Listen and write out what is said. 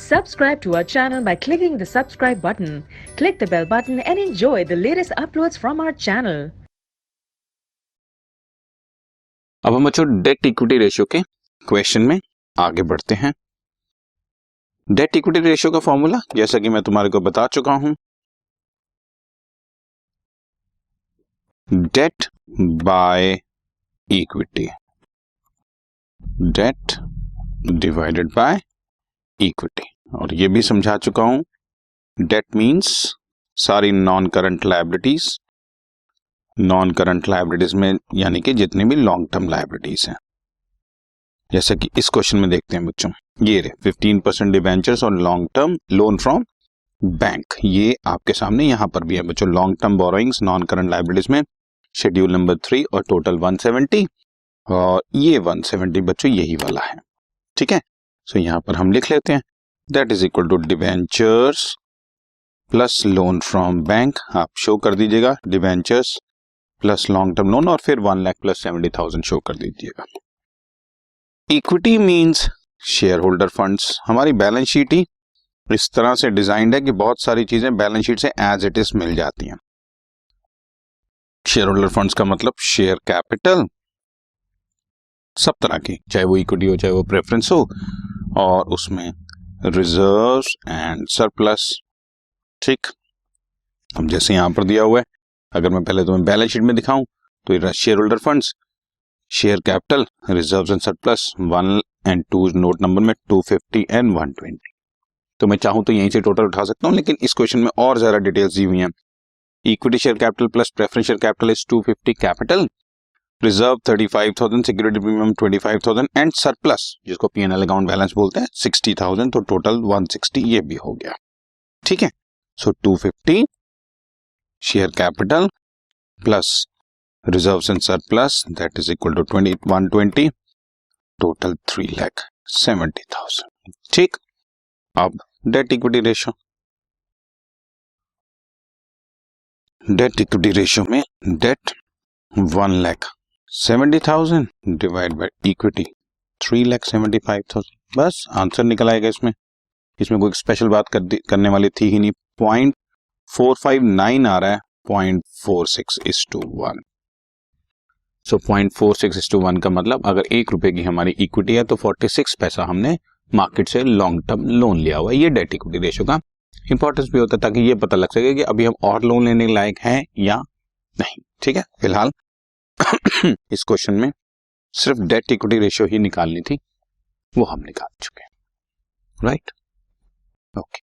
Subscribe to our channel by clicking the subscribe button. Click the bell button and enjoy the latest uploads from our channel. अब हम बच्चों debt equity ratio के question में आगे बढ़ते हैं। Debt equity ratio का formula जैसा कि मैं तुम्हारे को बता चुका हूं, debt by equity, debt divided by equity. और ये भी समझा चुका हूं, डेट मींस सारी non current liabilities, non current liabilities में यानी कि जितनी भी लॉन्ग टर्म लायबिलिटीज हैं। जैसे कि इस क्वेश्चन में देखते हैं बच्चों, ये रहे 15% डिवेंचर्स और long term loan from bank. ये आपके सामने यहां पर भी है बच्चों, long term borrowings non current liabilities में शेड्यूल नंबर 3 और टोटल 170, और ये 170 बच्चों यही वाला है। ठीक है, सो यहां पर हम लिख लेते हैं that is equal to debentures plus loan from bank. आप शो कर दीजिएगा debentures plus long term loan और फिर 1 लाख प्लस 70,000 शो कर दीजिएगा। Equity means share holder funds. हमारी बैलेंस शीट ही इस तरह से डिजाइंड है कि बहुत सारी चीजें बैलेंस शीट से एज इट इज मिल जाती हैं। शेयर होल्डर फंड्स का मतलब शेयर कैपिटल सब तरह की, चाहे वो इक्विटी हो चाहे वो प्रेफरेंस हो, और उसमें रिजर्व्स एंड सरप्लस। ठीक, अब जैसे यहां पर दिया हुआ है, अगर मैं पहले तुम्हें बैलेंस शीट में दिखाऊं तो ये share holder funds, share capital, reserves and surplus 1 and 2 note number में 250 एंड 120। तो मैं चाहूं तो यहीं से टोटल उठा सकता हूं, लेकिन इस क्वेश्चन में और ज्यादा डिटेल्स दी हुई हैं। Equity share capital plus preference share capital is 250 capital, reserve 35,000, security premium 25,000 and surplus जिसको पीएनएल अकाउंट बैलेंस बोलते हैं 60,000, तो टोटल 160 ये भी हो गया। ठीक है, so 250 share capital plus reserves and surplus that is equal to 120, total 3,70,000। ठीक, अब debt equity ratio, debt equity ratio में डेट 1,70,000 डिवाइड बाय इक्विटी 3,75,000, बस आंसर निकल आएगा। इसमें कोई स्पेशल बात करने वाली थी ही नहीं। 0.459 आ रहा है 0.46:1। सो 0.46:1 का मतलब अगर 1 रुपए की हमारी इक्विटी है तो 46 पैसा हमने मार्केट से लॉन्ग टर्म लोन लिया हुआ है। ये डेट इक्विटी रेशियो का इंपॉर्टेंस भी होता है ताकि ये पता लग सके कि अभी हम और लोन लेने के लायक हैं या नहीं। ठीक है, फिलहाल इस क्वेश्चन में सिर्फ डेट इक्विटी रेशियो ही निकालनी थी, वो हम निकाल चुके हैं। Right, okay.